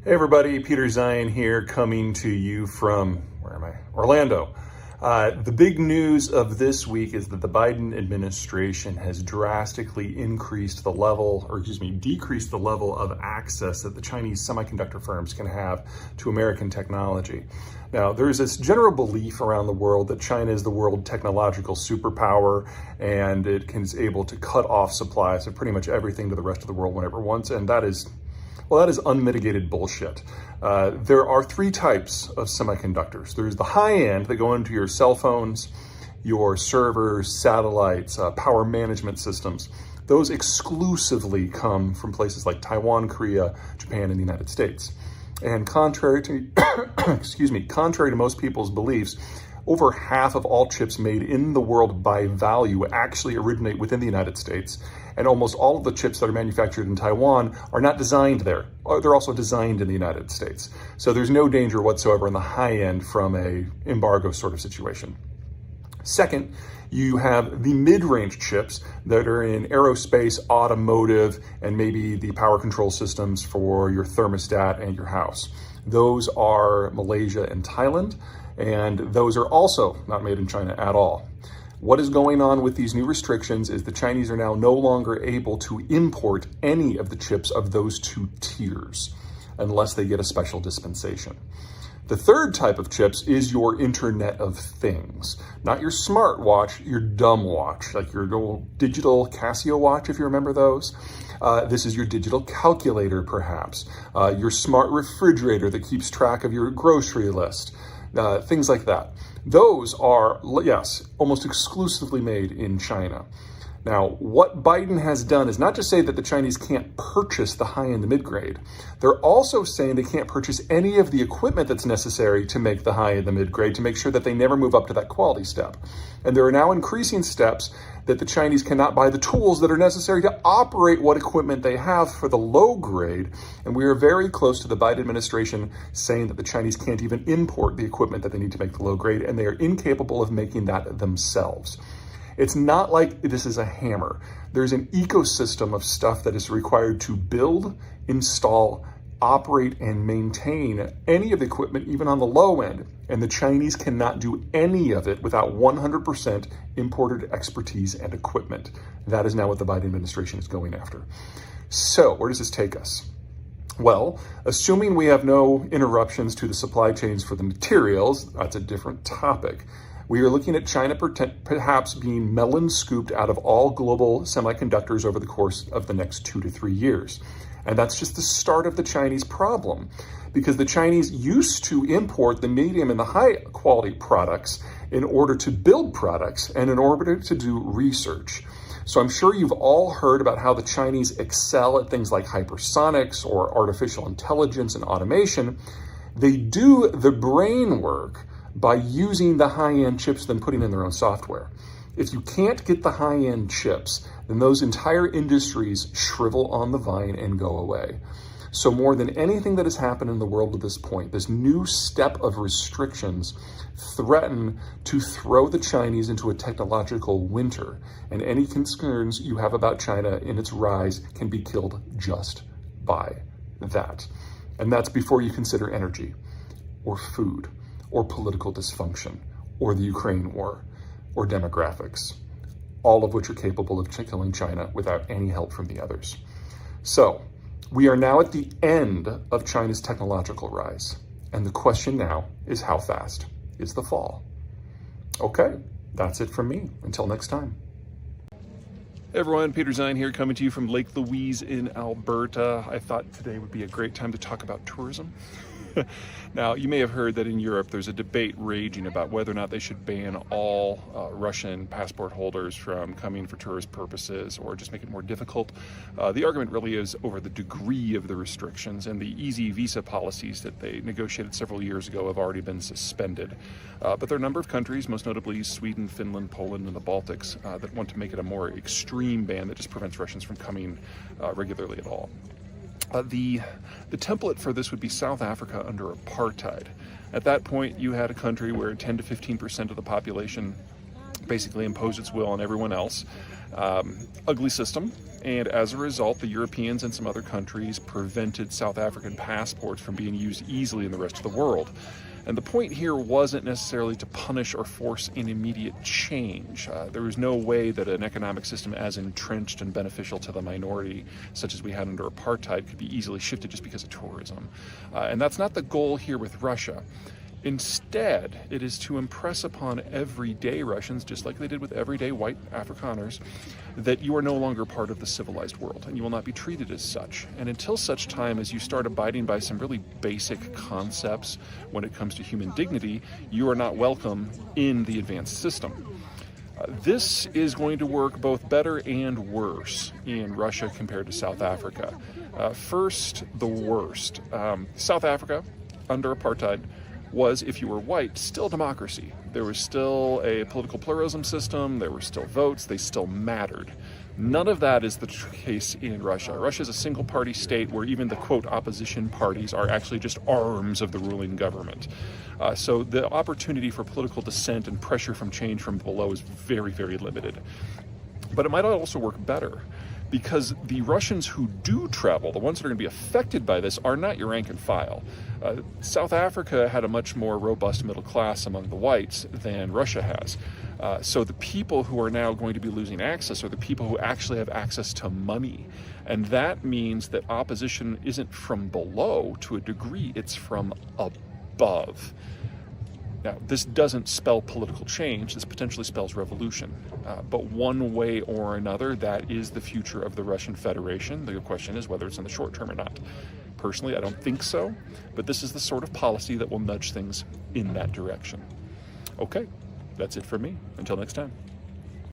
Hey everybody, Peter Zeihan here, coming to you from, Orlando. The big news of this week is that the Biden administration has drastically decreased the level of access that the Chinese semiconductor firms can have to American technology. Now, there's this general belief around the world that China is the world technological superpower and it is able to cut off supplies of pretty much everything to the rest of the world whenever it wants, and that is unmitigated bullshit. There are three types of semiconductors. There's the high end that go into your cell phones, your servers, satellites, power management systems. Those exclusively come from places like Taiwan, Korea, Japan, and the United States. And contrary to, contrary to most people's beliefs, over half of all chips made in the world by value actually originate within the United States. And almost all of the chips that are manufactured in Taiwan are not designed there. They're also designed in the United States. So there's no danger whatsoever in the high end from a embargo sort of situation. Second, you have the mid-range chips that are in aerospace, automotive, and maybe the power control systems for your thermostat and your house. Those are Malaysia and Thailand, and those are also not made in China at all. What is going on with these new restrictions is the Chinese are now no longer able to import any of the chips of those two tiers unless they get a special dispensation. The third type of chips is your Internet of Things, not your smartwatch, your dumb watch, like your little digital Casio watch, if you remember those. This is your digital calculator, perhaps, your smart refrigerator that keeps track of your grocery list, things like that. Those are, yes, almost exclusively made in China. Now, what Biden has done is not just say that the Chinese can't purchase the high and the mid-grade. They're also saying they can't purchase any of the equipment that's necessary to make the high and the mid-grade to make sure that they never move up to that quality step. And there are now increasing steps that the Chinese cannot buy the tools that are necessary to operate what equipment they have for the low grade. And we are very close to the Biden administration saying that the Chinese can't even import the equipment that they need to make the low grade, and they are incapable of making that themselves. It's not like this is a hammer. There's an ecosystem of stuff that is required to build, install, operate, and maintain any of the equipment, even on the low end. And the Chinese cannot do any of it without 100% imported expertise and equipment. That is now what the Biden administration is going after. So where does this take us? Well, assuming we have no interruptions to the supply chains for the materials, that's a different topic. We are looking at China perhaps being melon scooped out of all global semiconductors over the course of the next 2 to 3 years. And that's just the start of the Chinese problem, because the Chinese used to import the medium and the high quality products in order to build products and in order to do research. So I'm sure you've all heard about how the Chinese excel at things like hypersonics or artificial intelligence and automation. They do the brain work by using the high-end chips, then putting in their own software. If you can't get the high-end chips, then those entire industries shrivel on the vine and go away. So more than anything that has happened in the world at this point, this new step of restrictions threaten to throw the Chinese into a technological winter, and any concerns you have about China in its rise can be killed just by that. And that's before you consider energy or food, or political dysfunction, or the Ukraine war, or demographics, all of which are capable of killing China without any help from the others. So, we are now at the end of China's technological rise, and the question now is, how fast is the fall? Okay, that's it from me. Until next time. Hey everyone, Peter Zeihan here, coming to you from Lake Louise in Alberta. I thought today would be a great time to talk about tourism. Now, you may have heard that in Europe there's a debate raging about whether or not they should ban all Russian passport holders from coming for tourist purposes or just make it more difficult. The argument really is over the degree of the restrictions, and the easy visa policies that they negotiated several years ago have already been suspended. But there are a number of countries, most notably Sweden, Finland, Poland, and the Baltics, that want to make it a more extreme ban that just prevents Russians from coming regularly at all. The template for this would be South Africa under apartheid. At that point, you had a country where 10 to 15% of the population basically impose its will on everyone else. Ugly system. And as a result, the Europeans and some other countries prevented South African passports from being used easily in the rest of the world. And the point here wasn't necessarily to punish or force an immediate change. There was no way that an economic system as entrenched and beneficial to the minority, such as we had under apartheid, could be easily shifted just because of tourism. And that's not the goal here with Russia. Instead, it is to impress upon everyday Russians, just like they did with everyday white Afrikaners, that you are no longer part of the civilized world and you will not be treated as such. And until such time as you start abiding by some really basic concepts when it comes to human dignity, you are not welcome in the advanced system. This is going to work both better and worse in Russia compared to South Africa. First, the worst. South Africa, under apartheid, was, if you were white, still democracy. There was still a political pluralism system, there were still votes, they still mattered. None of that is the case in Russia. Russia is a single-party state where even the, quote, opposition parties are actually just arms of the ruling government. So the opportunity for political dissent and pressure from change from below is very, very limited. But it might also work better, because the Russians who do travel, the ones that are going to be affected by this, are not your rank and file. South Africa had a much more robust middle class among the whites than Russia has. So the people who are now going to be losing access are the people who actually have access to money. And that means that opposition isn't from below to a degree, it's from above. Now, this doesn't spell political change, this potentially spells revolution. But one way or another, that is the future of the Russian Federation. The question is whether it's in the short term or not. Personally, I don't think so, but this is the sort of policy that will nudge things in that direction. Okay, that's it for me. Until next time.